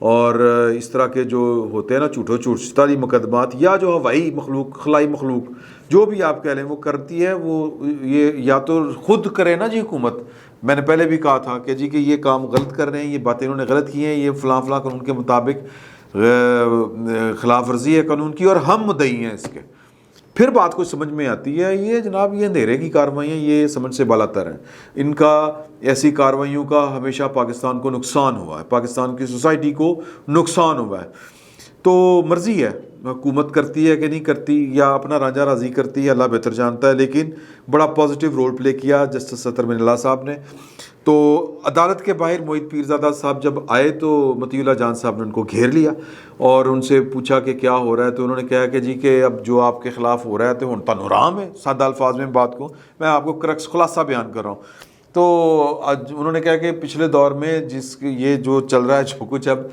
اور اس طرح کے جو ہوتے ہیں نا چھوٹی مقدمات یا جو ہوائی مخلوق خلائی مخلوق جو بھی آپ کہہ لیں وہ کرتی ہے، وہ یہ یا تو خود کرے نا جی حکومت. میں نے پہلے بھی کہا تھا کہ جی کہ یہ کام غلط کر رہے ہیں، یہ باتیں انہوں نے غلط کی ہیں، یہ فلاں فلاں قانون کے مطابق خلاف ورزی ہے قانون کی اور ہم مدعی ہیں اس کے. پھر بات کو سمجھ میں آتی ہے یہ جناب یہ اندھیرے کی کارروائیاں یہ سمجھ سے بالاتر ہیں. ان کا ایسی کارروائیوں کا ہمیشہ پاکستان کو نقصان ہوا ہے، پاکستان کی سوسائٹی کو نقصان ہوا ہے. تو مرضی ہے حکومت کرتی ہے کہ نہیں کرتی یا اپنا رانجھا راضی کرتی ہے، اللہ بہتر جانتا ہے. لیکن بڑا پازیٹیو رول پلے کیا جسٹس اطہر من اللہ صاحب نے. تو عدالت کے باہر موحد پیرزادہ صاحب جب آئے تو مطیع اللہ جان صاحب نے ان کو گھیر لیا اور ان سے پوچھا کہ کیا ہو رہا ہے. تو انہوں نے کہا کہ جی کہ اب جو آپ کے خلاف ہو رہا ہے تو تن حرام ہے. سادہ الفاظ میں بات کو میں آپ کو کرکس خلاصہ بیان کر رہا ہوں. تو انہوں نے کہا کہ پچھلے دور میں یہ جو چل رہا ہے جو کچھ اب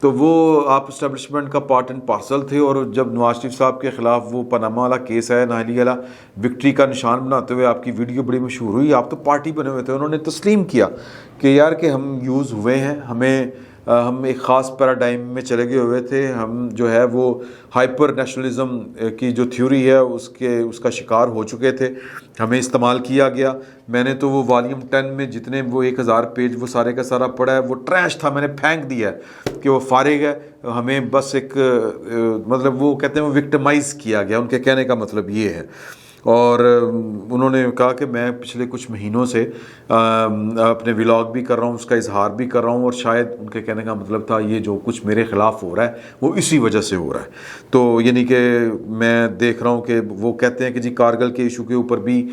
تو وہ آپ اسٹیبلشمنٹ کا پارٹ اینڈ پارسل تھے. اور جب نواز شریف صاحب کے خلاف وہ پاناما والا کیس ہے نااہلی والا وکٹری کا نشان بناتے ہوئے آپ کی ویڈیو بڑی مشہور ہوئی، آپ تو پارٹی بنے ہوئے تھے. انہوں نے تسلیم کیا کہ یار کہ ہم یوز ہوئے ہیں، ہم ایک خاص پیراڈائم میں چلے گئے ہوئے تھے، ہم جو ہے وہ ہائپر نیشنلزم کی جو تھیوری ہے اس کا شکار ہو چکے تھے، ہمیں استعمال کیا گیا. میں نے تو وہ والیوم 10 میں جتنے وہ 1000 پیج وہ سارے کا سارا پڑھا ہے، وہ ٹریش تھا، میں نے پھینک دیا ہے کہ وہ فارغ ہے. ہمیں بس ایک مطلب وہ کہتے ہیں وہ وکٹمائز کیا گیا، ان کے کہنے کا مطلب یہ ہے. اور انہوں نے کہا کہ میں پچھلے کچھ مہینوں سے اپنے ولاگ بھی کر رہا ہوں، اس کا اظہار بھی کر رہا ہوں، اور شاید ان کے کہنے کا مطلب تھا یہ جو کچھ میرے خلاف ہو رہا ہے وہ اسی وجہ سے ہو رہا ہے. تو یعنی کہ میں دیکھ رہا ہوں کہ وہ کہتے ہیں کہ جی کارگل کے ایشو کے اوپر بھی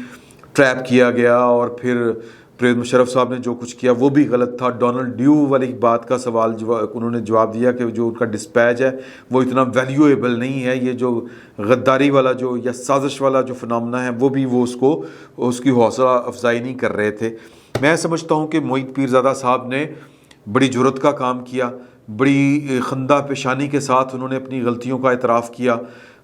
ٹریپ کیا گیا اور پھر پرویز مشرف صاحب نے جو کچھ کیا وہ بھی غلط تھا. ڈونلڈ ڈیو والی بات کا سوال انہوں نے جواب دیا کہ جو ان کا ڈسپیچ ہے وہ اتنا ویلیویبل نہیں ہے، یہ جو غداری والا جو یا سازش والا جو فنامنا ہے وہ بھی وہ اس کی حوصلہ افزائی نہیں کر رہے تھے. میں سمجھتا ہوں کہ موحد پیرزادہ صاحب نے بڑی جرأت کا کام کیا، بڑی خندہ پیشانی کے ساتھ انہوں نے اپنی غلطیوں کا اعتراف کیا.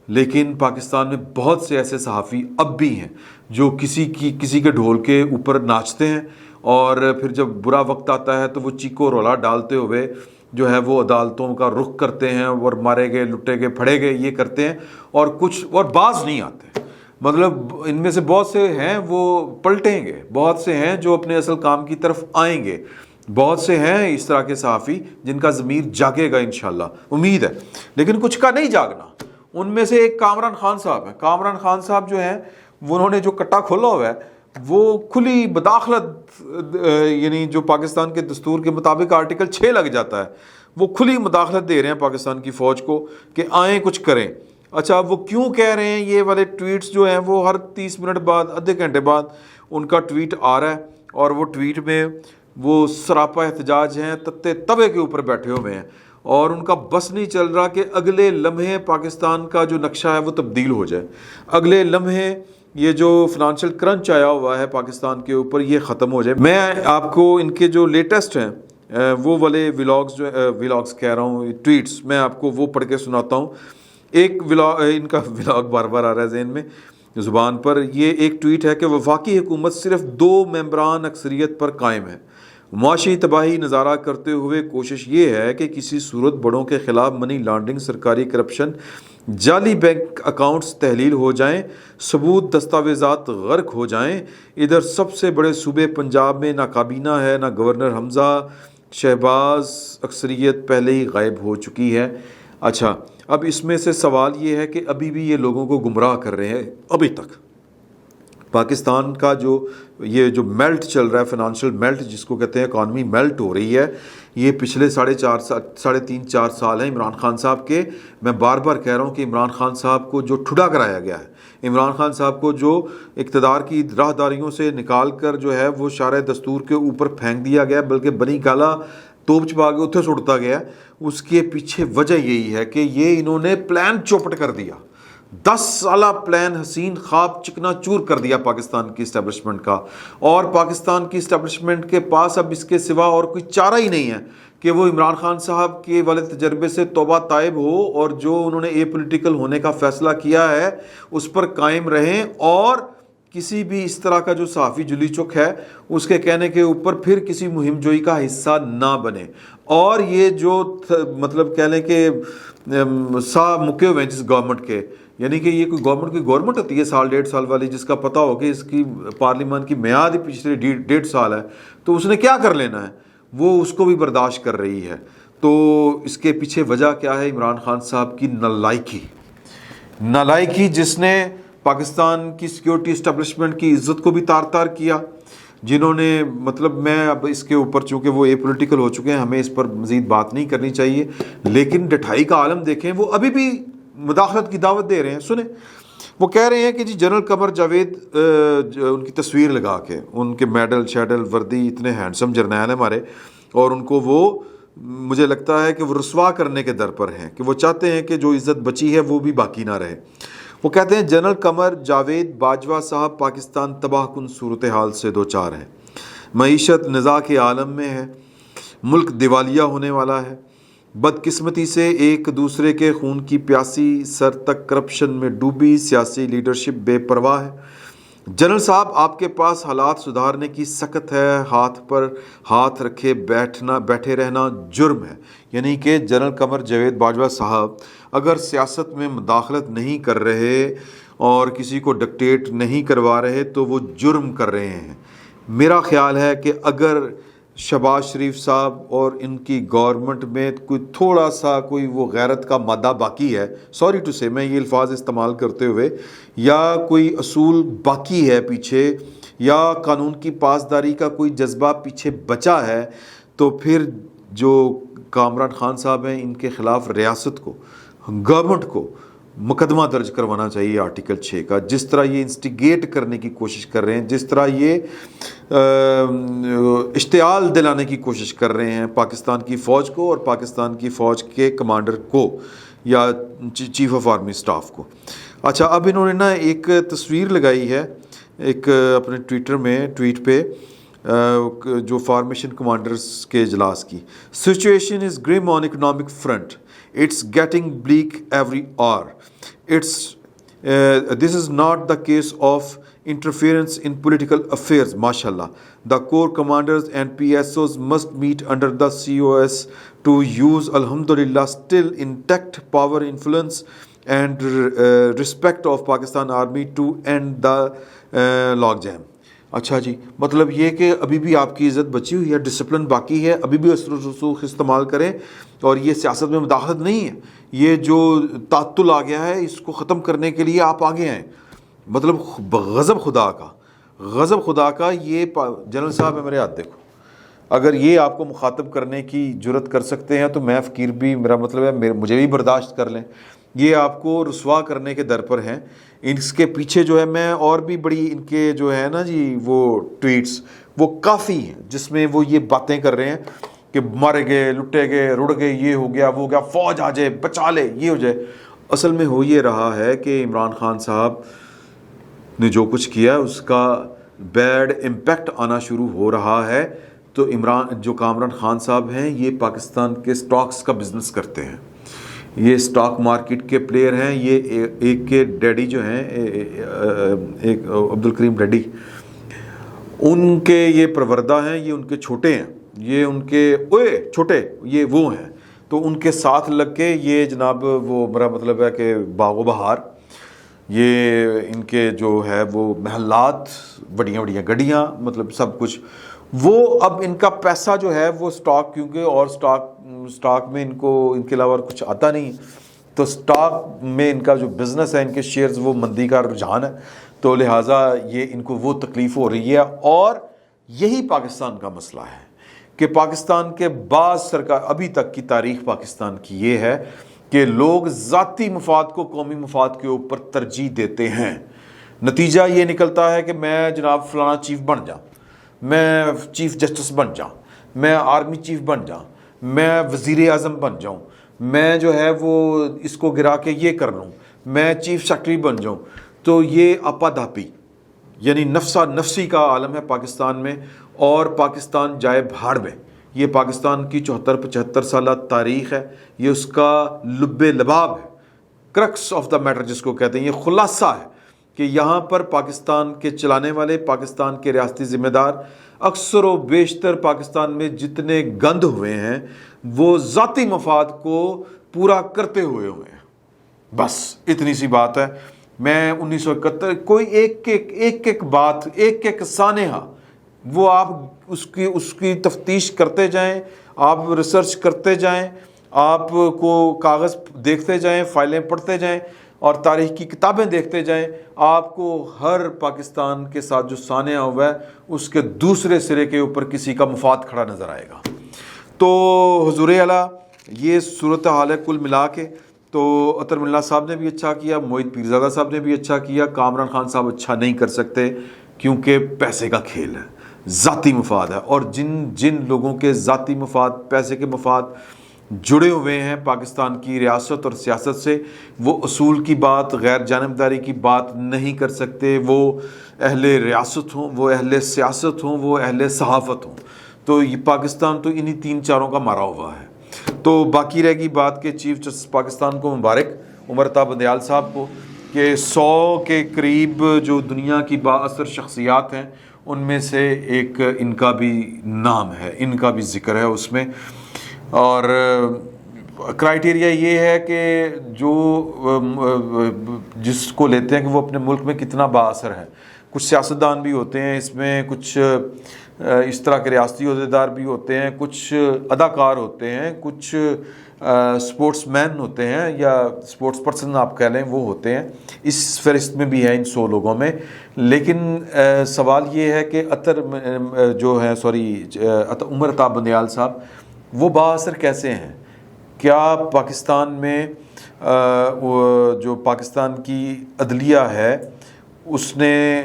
لیکن پاکستان میں بہت سے ایسے صحافی اب بھی ہیں جو کسی کے ڈھول کے اوپر ناچتے ہیں اور پھر جب برا وقت آتا ہے تو وہ چیکو رولا ڈالتے ہوئے جو ہے وہ عدالتوں کا رخ کرتے ہیں اور مارے گئے لٹے گئے پھڑے گئے یہ کرتے ہیں اور باز نہیں آتے. مطلب ان میں سے بہت سے ہیں وہ پلٹیں گے، بہت سے ہیں جو اپنے اصل کام کی طرف آئیں گے، بہت سے ہیں اس طرح کے صحافی جن کا ضمیر جاگے گا انشاءاللہ، امید ہے. لیکن کچھ کا نہیں جاگنا. ان میں سے ایک کامران خان صاحب ہیں. کامران خان صاحب جو ہیں وہ انہوں نے جو کٹا کھولا ہوا ہے وہ کھلی مداخلت، یعنی جو پاکستان کے دستور کے مطابق آرٹیکل 6 لگ جاتا ہے، وہ کھلی مداخلت دے رہے ہیں پاکستان کی فوج کو کہ آئیں کچھ کریں. اچھا وہ کیوں کہہ رہے ہیں؟ یہ والے ٹویٹس جو ہیں وہ ہر 30 منٹ بعد آدھے گھنٹے بعد ان کا ٹویٹ آ رہا ہے اور وہ ٹویٹ میں وہ سراپا احتجاج ہیں، توے کے اوپر بیٹھے ہوئے ہیں اور ان کا بس نہیں چل رہا کہ اگلے لمحے پاکستان کا جو نقشہ ہے وہ تبدیل ہو جائے، اگلے لمحے یہ جو فنانشل کرنچ آیا ہوا ہے پاکستان کے اوپر یہ ختم ہو جائے. میں آپ کو ان کے جو لیٹسٹ ہیں وہ والے ولاگز کہہ رہا ہوں، ٹویٹس میں آپ کو وہ پڑھ کے سناتا ہوں. ایک ان کا ولاگ بار بار آ رہا ہے ذہن میں زبان پر. یہ ایک ٹویٹ ہے کہ وفاقی حکومت صرف 2 ممبران اکثریت پر قائم ہے. معاشی تباہی نظارہ کرتے ہوئے کوشش یہ ہے کہ کسی صورت بڑوں کے خلاف منی لانڈرنگ، سرکاری کرپشن، جعلی بینک اکاؤنٹس تحلیل ہو جائیں، ثبوت دستاویزات غرق ہو جائیں. ادھر سب سے بڑے صوبے پنجاب میں نہ کابینہ ہے نہ گورنر. حمزہ شہباز اکثریت پہلے ہی غائب ہو چکی ہے. اچھا اب اس میں سے سوال یہ ہے کہ ابھی بھی یہ لوگوں کو گمراہ کر رہے ہیں. ابھی تک پاکستان کا یہ جو میلٹ چل رہا ہے، فنانشل میلٹ جس کو کہتے ہیں، اکانومی میلٹ ہو رہی ہے، یہ پچھلے 3.5-4 سال ہیں عمران خان صاحب کے. میں بار بار کہہ رہا ہوں کہ عمران خان صاحب کو جو ٹھڈا کرایا گیا ہے، عمران خان صاحب کو جو اقتدار کی راہداریوں سے نکال کر جو ہے وہ شارع دستور کے اوپر پھینک دیا گیا، بلکہ بنی گالا توپ چپا کے اتھے سٹتا گیا، اس کے پیچھے وجہ یہی ہے کہ یہ انہوں نے پلان چوپٹ کر دیا. 10 سالہ پلان حسین خواب چکنا چور کر دیا پاکستان کی اسٹیبلشمنٹ کا. اور پاکستان کی اسٹیبلشمنٹ کے پاس اب اس کے سوا اور کوئی چارہ ہی نہیں ہے کہ وہ عمران خان صاحب کے والے تجربے سے توبہ طائب ہو اور جو انہوں نے اے پولیٹیکل ہونے کا فیصلہ کیا ہے اس پر قائم رہیں اور کسی بھی اس طرح کا جو صحافی جلی چک ہے اس کے کہنے کے اوپر پھر کسی مہم جوئی کا حصہ نہ بنے. اور یہ جو مطلب کہہ لیں کہ سا مکے ہوئے ہیں جس گورنمنٹ کے, یعنی کہ یہ کوئی گورنمنٹ ہوتی ہے سال 1.5 سال والی, جس کا پتہ ہو کہ اس کی پارلیمان کی میعاد ہی پچھلے 1.5 سال ہے, تو اس نے کیا کر لینا ہے, وہ اس کو بھی برداشت کر رہی ہے. تو اس کے پیچھے وجہ کیا ہے؟ عمران خان صاحب کی نالائکی جس نے پاکستان کی سیکیورٹی اسٹیبلشمنٹ کی عزت کو بھی تار تار کیا, جنہوں نے مطلب میں اب اس کے اوپر چونکہ وہ اے پولیٹیکل ہو چکے ہیں, ہمیں اس پر مزید بات نہیں کرنی چاہیے, لیکن ڈٹھائی کا عالم دیکھیں, وہ ابھی بھی مداخلت کی دعوت دے رہے ہیں. سنیں, وہ کہہ رہے ہیں کہ جی جنرل قمر جاوید ان کی تصویر لگا کے, ان کے میڈل شیڈل وردی, اتنے ہینڈسم جرنیل ہیں ہمارے, اور ان کو وہ مجھے لگتا ہے کہ وہ رسوا کرنے کے در پر ہیں, کہ وہ چاہتے ہیں کہ جو عزت بچی ہے وہ بھی باقی نہ رہے. وہ کہتے ہیں جنرل قمر جاوید باجوہ صاحب پاکستان تباہ کن صورتحال سے دوچار ہیں, معیشت نزاع کے عالم میں ہے, ملک دیوالیہ ہونے والا ہے, بدقسمتی سے ایک دوسرے کے خون کی پیاسی, سر تک کرپشن میں ڈوبی سیاسی لیڈرشپ بے پرواہ ہے. جنرل صاحب آپ کے پاس حالات سدھارنے کی سخت ہے, ہاتھ پر ہاتھ رکھے بیٹھے رہنا جرم ہے. یعنی کہ جنرل قمر جاوید باجوہ صاحب اگر سیاست میں مداخلت نہیں کر رہے اور کسی کو ڈکٹیٹ نہیں کروا رہے تو وہ جرم کر رہے ہیں. میرا خیال ہے کہ اگر شہباز شریف صاحب اور ان کی گورنمنٹ میں کوئی تھوڑا سا کوئی وہ غیرت کا مادہ باقی ہے, سوری ٹو سے میں یہ الفاظ استعمال کرتے ہوئے, یا کوئی اصول باقی ہے پیچھے, یا قانون کی پاسداری کا کوئی جذبہ پیچھے بچا ہے, تو پھر جو کامران خان صاحب ہیں ان کے خلاف ریاست کو, گورنمنٹ کو مقدمہ درج کروانا چاہیے آرٹیکل 6 کا. جس طرح یہ انسٹیگیٹ کرنے کی کوشش کر رہے ہیں, جس طرح یہ اشتعال دلانے کی کوشش کر رہے ہیں پاکستان کی فوج کو اور پاکستان کی فوج کے کمانڈر کو یا چیف آف آرمی سٹاف کو. اچھا, اب انہوں نے نا ایک تصویر لگائی ہے ایک اپنے ٹویٹر میں, ٹویٹ پہ, جو فارمیشن کمانڈرز کے اجلاس کی. سچویشن از گرم on economic front, it's getting bleak every hour. This is not the case of interference in political affairs, mashallah. The corps commanders and PSOs must meet under the COS to use, alhamdulillah, still intact power, influence and respect of Pakistan Army to end the logjam. اچھا جی, مطلب یہ کہ ابھی بھی آپ کی عزت بچی ہوئی ہے, ڈسپلن باقی ہے, ابھی بھی اسر و رسوخ استعمال کریں, اور یہ سیاست میں مداخلت نہیں ہے. یہ جو تعطل آ گیا ہے اس کو ختم کرنے کے لیے آپ آگے آئیں. مطلب غضب خدا کا یہ جنرل صاحب ہے, میرے ہاتھ دیکھو, اگر یہ آپ کو مخاطب کرنے کی جرت کر سکتے ہیں تو میں فقیر بھی, میرا مطلب ہے مجھے بھی برداشت کر لیں. یہ آپ کو رسوا کرنے کے در پر ہیں. اس کے پیچھے جو ہے, میں اور بھی بڑی ان کے جو ہے نا جی وہ ٹویٹس وہ کافی ہیں جس میں وہ یہ باتیں کر رہے ہیں کہ مارے گئے, لٹے گئے, رڑ گئے, یہ ہو گیا, وہ ہو گیا, فوج آ جائے, بچا لے, یہ ہو جائے. اصل میں ہو یہ رہا ہے کہ عمران خان صاحب نے جو کچھ کیا اس کا بیڈ امپیکٹ آنا شروع ہو رہا ہے. تو کامران خان صاحب ہیں, یہ پاکستان کے سٹاکس کا بزنس کرتے ہیں, یہ سٹاک مارکیٹ کے پلیئر ہیں. یہ ایک کے ڈیڈی جو ہیں, ایک عبدالکریم ڈیڈی, ان کے یہ پروردہ ہیں, یہ ان کے چھوٹے ہیں, یہ ان کے چھوٹے یہ وہ ہیں. تو ان کے ساتھ لگ کے یہ جناب وہ میرا مطلب ہے کہ باغ و بہار, یہ ان کے جو ہے وہ محلات, بڑیاں گڈیاں, مطلب سب کچھ, وہ اب ان کا پیسہ جو ہے وہ سٹاک, کیونکہ اور سٹاک میں ان کے علاوہ کچھ آتا نہیں, تو سٹاک میں ان کا جو بزنس ہے, ان کے شیئرز, وہ مندی کا رجحان ہے. تو لہٰذا یہ ان کو وہ تکلیف ہو رہی ہے. اور یہی پاکستان کا مسئلہ ہے کہ پاکستان کے بعض سرکار, ابھی تک کی تاریخ پاکستان کی یہ ہے کہ لوگ ذاتی مفاد کو قومی مفاد کے اوپر ترجیح دیتے ہیں. نتیجہ یہ نکلتا ہے کہ میں جناب فلانا چیف بن جاؤں, میں چیف جسٹس بن جاؤں, میں آرمی چیف بن جاؤں, میں وزیر اعظم بن جاؤں, میں جو ہے وہ اس کو گرا کے یہ کر لوں, میں چیف سیکرٹری بن جاؤں. تو یہ آپا دھاپی یعنی نفسا نفسی کا عالم ہے پاکستان میں, اور پاکستان جائے بھاڑ میں. یہ پاکستان کی 74-75 سالہ تاریخ ہے, یہ اس کا لب لباب ہے, کرکس آف دا میٹر جس کو کہتے ہیں, یہ خلاصہ ہے کہ یہاں پر پاکستان کے چلانے والے، پاکستان کے ریاستی ذمہ دار اکثر و بیشتر پاکستان میں جتنے گند ہوئے ہیں وہ ذاتی مفاد کو پورا کرتے ہوئے ہیں. بس اتنی سی بات ہے. میں 1971 کوئی ایک بات، ایک سانحہ وہ آپ اس کی تفتیش کرتے جائیں، آپ ریسرچ کرتے جائیں، آپ کو کاغذ دیکھتے جائیں، فائلیں پڑھتے جائیں اور تاریخ کی کتابیں دیکھتے جائیں، آپ کو ہر پاکستان کے ساتھ جو سانحہ ہوا ہے اس کے دوسرے سرے کے اوپر کسی کا مفاد کھڑا نظر آئے گا. تو حضور اعلیٰ یہ صورتحال ہے کل ملا کے. تو عطر ملا صاحب نے بھی اچھا کیا، معید پیرزادہ صاحب نے بھی اچھا کیا، کامران خان صاحب اچھا نہیں کر سکتے کیونکہ پیسے کا کھیل ہے، ذاتی مفاد ہے. اور جن لوگوں کے ذاتی مفاد، پیسے کے مفاد جڑے ہوئے ہیں پاکستان کی ریاست اور سیاست سے، وہ اصول کی بات، غیر جانبداری کی بات نہیں کر سکتے. وہ اہل ریاست ہوں، وہ اہل سیاست ہوں، وہ اہل صحافت ہوں. تو یہ پاکستان تو انہی تین چاروں کا مارا ہوا ہے. تو باقی رہ گئی بات کہ چیف جسٹس پاکستان کو مبارک عمر عطا بندیال صاحب کو کہ 100 کے قریب جو دنیا کی بااثر شخصیات ہیں ان میں سے ایک ان کا بھی نام ہے، ان کا بھی ذکر ہے اس میں. اور کرائٹیریا یہ ہے کہ جو جس کو لیتے ہیں کہ وہ اپنے ملک میں کتنا بااثر ہے. کچھ سیاستدان بھی ہوتے ہیں اس میں، کچھ اس طرح کے ریاستی عہدیدار بھی ہوتے ہیں، کچھ اداکار ہوتے ہیں، کچھ سپورٹس مین ہوتے ہیں یا سپورٹس پرسن آپ کہہ لیں وہ ہوتے ہیں. اس فہرست میں بھی ہے ان 100 لوگوں میں. لیکن سوال یہ ہے کہ عمر عطا بندیال صاحب وہ بااثر کیسے ہیں؟ کیا پاکستان میں جو پاکستان کی عدلیہ ہے اس نے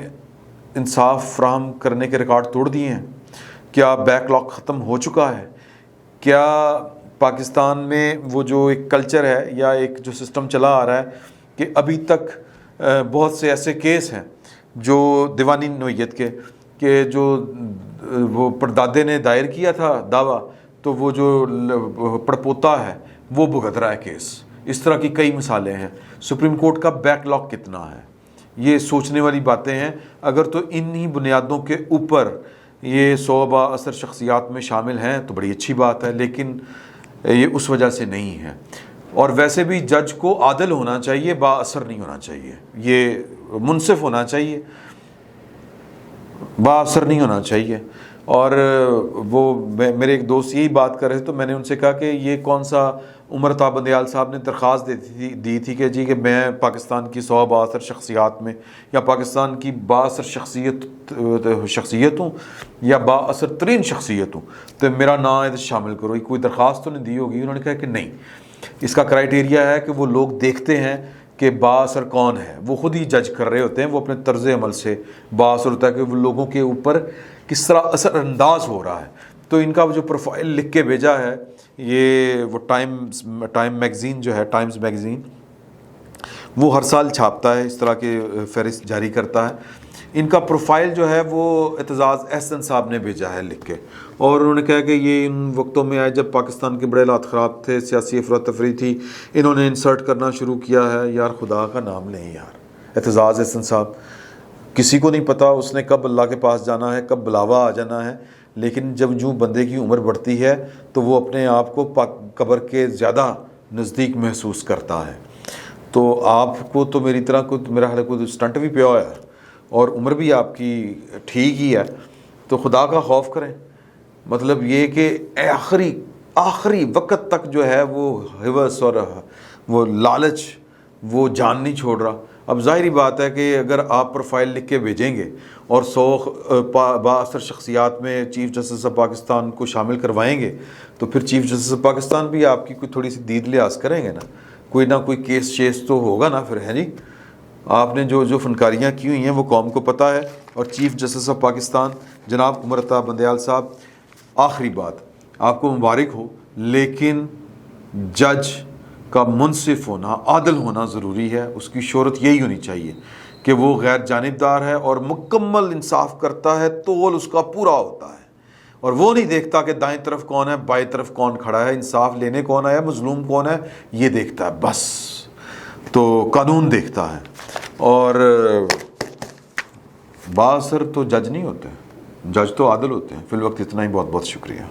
انصاف فراہم کرنے کے ریکارڈ توڑ دیے ہیں؟ کیا بیک لاک ختم ہو چکا ہے؟ کیا پاکستان میں وہ جو ایک کلچر ہے یا ایک جو سسٹم چلا آ رہا ہے کہ ابھی تک بہت سے ایسے کیس ہیں جو دیوانی نوعیت کے کہ جو وہ پردادے نے دائر کیا تھا دعویٰ، تو وہ جو پڑپوتا ہے وہ بھگت رہا ہے کیس. اس طرح کی کئی مثالیں ہیں. سپریم کورٹ کا بیک لاک کتنا ہے؟ یہ سوچنے والی باتیں ہیں. اگر تو انہی بنیادوں کے اوپر یہ 100 بااثر شخصیات میں شامل ہیں تو بڑی اچھی بات ہے، لیکن یہ اس وجہ سے نہیں ہے. اور ویسے بھی جج کو عادل ہونا چاہیے، بااثر نہیں ہونا چاہیے. یہ منصف ہونا چاہیے، بااثر نہیں ہونا چاہیے. اور وہ میرے ایک دوست یہی بات کر رہے تھے تو میں نے ان سے کہا کہ یہ کون سا عمر عطا بندیال صاحب نے درخواست دی تھی کہ جی کہ میں پاکستان کی 100 بااثر شخصیات میں یا پاکستان کی بااثر شخصیت ہوں یا بااثر ترین شخصیت ہوں تو میرا نام شامل کرو. یہ کوئی درخواست تو نہیں دی ہوگی؟ انہوں نے کہا کہ نہیں. اس کا کرائٹیریا ہے کہ وہ لوگ دیکھتے ہیں کہ بااثر کون ہے، وہ خود ہی جج کر رہے ہوتے ہیں، وہ اپنے طرز عمل سے بااثر ہوتا ہے کہ وہ لوگوں کے اوپر کس طرح اثر انداز ہو رہا ہے. تو ان کا جو پروفائل لکھ کے بھیجا ہے یہ وہ ٹائم میگزین جو ہے، ٹائمز میگزین، وہ ہر سال چھاپتا ہے، اس طرح کے فہرست جاری کرتا ہے. ان کا پروفائل جو ہے وہ اعتزاز احسن صاحب نے بھیجا ہے لکھ کے، اور انہوں نے کہا کہ یہ ان وقتوں میں آئے جب پاکستان کے بڑے حالات خراب تھے، سیاسی افراتفری تھی، انہوں نے انسرٹ کرنا شروع کیا ہے. یار خدا کا نام لیں یار. اعتزاز احسن صاحب کسی کو نہیں پتا اس نے کب اللہ کے پاس جانا ہے، کب بلاوا آ جانا ہے، لیکن جب جو بندے کی عمر بڑھتی ہے تو وہ اپنے آپ کو قبر کے زیادہ نزدیک محسوس کرتا ہے. تو آپ کو تو میری طرح میرا خیال کوئی اسٹنٹ بھی پیا ہوا ہے اور عمر بھی آپ کی ٹھیک ہی ہے، تو خدا کا خوف کریں. مطلب یہ کہ آخری وقت تک جو ہے وہ ہوس اور وہ لالچ وہ جان نہیں چھوڑ رہا. اب ظاہری بات ہے کہ اگر آپ پروفائل لکھ کے بھیجیں گے اور 100 بااثر شخصیات میں چیف جسٹس آف پاکستان کو شامل کروائیں گے تو پھر چیف جسٹس آف پاکستان بھی آپ کی کوئی تھوڑی سی دید لحاظ کریں گے نا، کوئی نہ کوئی کیس شیس تو ہوگا نا. پھر ہے جی آپ نے جو فنکاریاں کی ہوئی ہیں وہ قوم کو پتہ ہے. اور چیف جسٹس آف پاکستان جناب عمر عطا بندیال صاحب، آخری بات آپ کو مبارک ہو، لیکن جج کا منصف ہونا، عادل ہونا ضروری ہے. اس کی شہرت یہی ہونی چاہیے کہ وہ غیر جانبدار ہے اور مکمل انصاف کرتا ہے، تول اس کا پورا ہوتا ہے اور وہ نہیں دیکھتا کہ دائیں طرف کون ہے، بائیں طرف کون کھڑا ہے، انصاف لینے کون آیا، مظلوم کون ہے، یہ دیکھتا ہے بس. تو قانون دیکھتا ہے. اور بااثر تو جج نہیں ہوتے، جج تو عادل ہوتے ہیں. فی الوقت اتنا ہی، بہت بہت شکریہ.